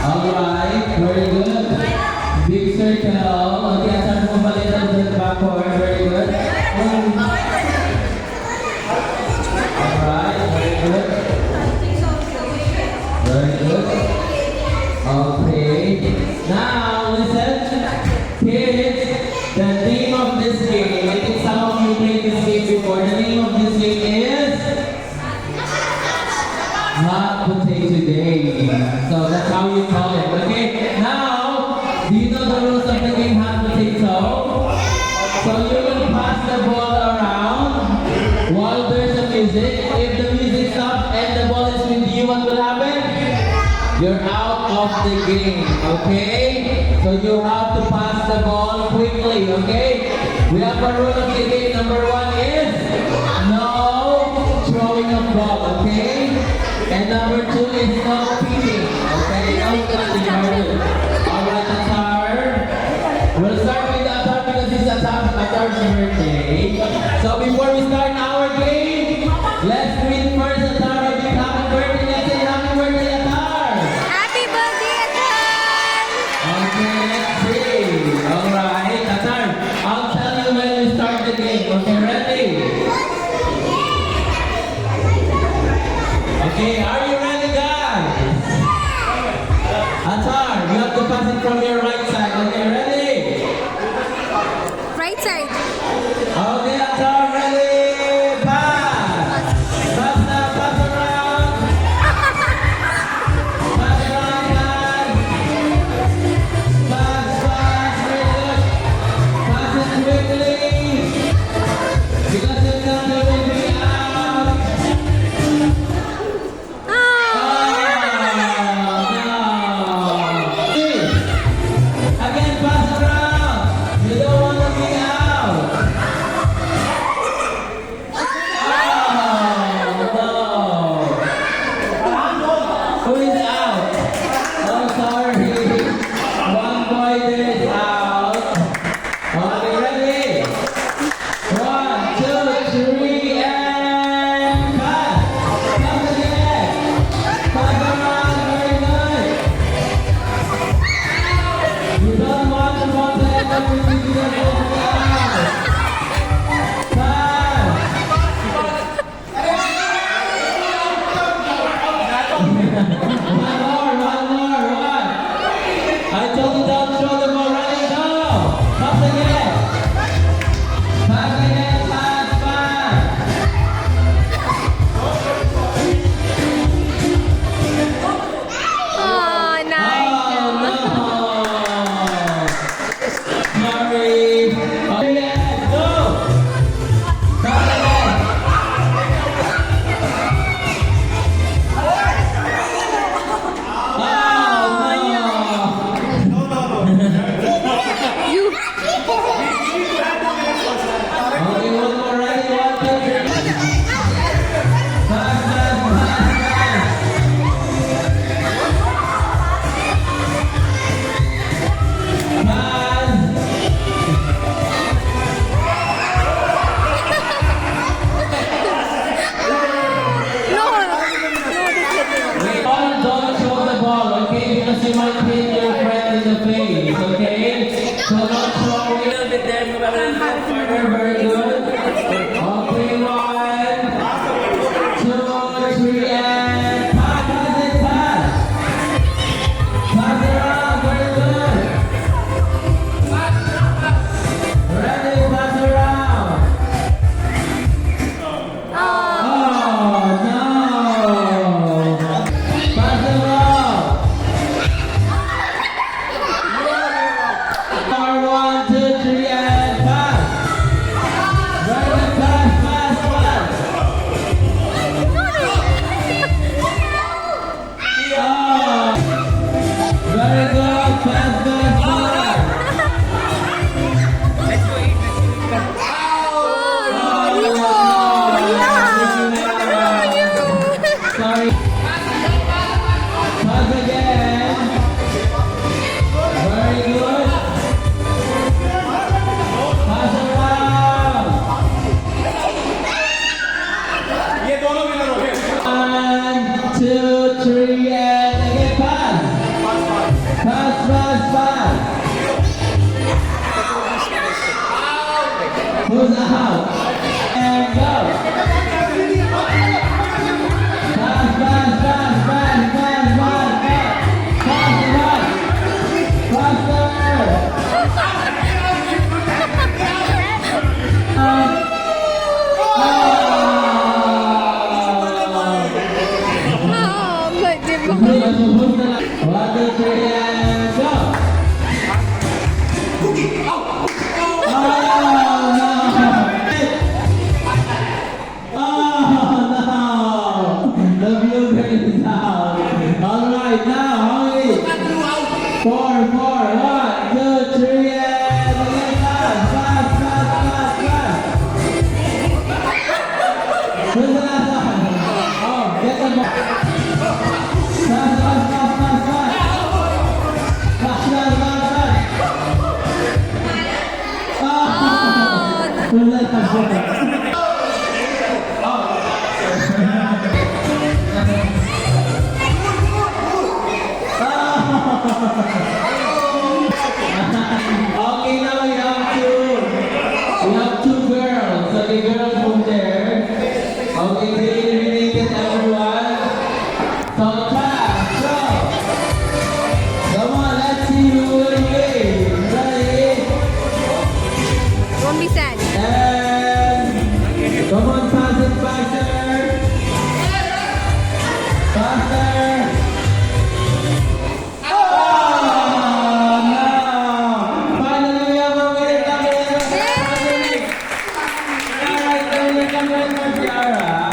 Alright, very good. Big circle. Okay, asan mo balik to the backward. Very good. Alright, very good. Very good. Okay. Now, listen. Kids, the name of this game, I think some of you played this game before. The name of this game is Hot Potato Game. So that's how you call it. Okay. Now, do you know the rules of the game Hot Potato? So you will pass the ball around while there's a music. If the music stops and the ball is with you, what will happen? You're out of the game, okay? So you have to pass the ball quickly, okay? We have a rule of the game. Number 1 is no throwing of ball, okay? And number 2 is no peeing, okay? No peeing. Alright, Atar. We'll start with Atar because it's Atar's birthday. So before we start our game, let's greet first Atar. A big happy birthday. Let's say happy birthday, Atar. Happy birthday, Atar! Okay, let's see. Alright, Atar. I'll tell you when we start the game. Okay, ready? Okay, are you ready, guys? Atar, you have to pass it from your right side. Okay, ready? Right side. Okay, Atar, ready? Pass! Pass now, pass around! Pass around, guys! Pass, very good! Pass it quickly! Because if not, you will be out! Again, pass around! You don't want to be out! Who is out? Oh, sorry. One boy there is out. Okay, ready? 1, 2, 3, and pass. Pass again. Pass around. Very good. You don't want the ball to end up with you. You don't want to be out. Pass. One more. I told you don't throw the ball. Ready, go. Pass again. Pass again. Pass. Oh, nice. Oh, no. Sorry. Okay, let's go. Pass again. You. Okay, one more. Ready? 1, 2, 3. Pass. No. Don't throw the ball, okay? Because you might hit your friend in the face, okay? So don't throw it. A little bit there, move a little bit further. Very good. Okay, 1, 2, 3, and pass. Pass it, pass. Pass it around. Very good. Ready, pass around. Oh, no. Pass the ball. 1, 2, 3, and pass. fast. Who's out? And go. Fast, fast, fast, fast, fast, fast, fast. Fast, fast. But di ba? One, two, three, and go! Oh, no! Oh, no! The blueberry is out. All right, now, how many? Four. One, two, three, and again, fast. Who's the last one? Oh, get the ball. Fast. Oh, Who's the last one? Okay, now we have two girls. Okay, girls from there. Okay, they eliminated everyone. So class, go. Come on, let's see who will win. Ready? won't be sad. And come on, pass it faster. Faster. Oh, no. Finally, we have a winner. Alright, Tiara.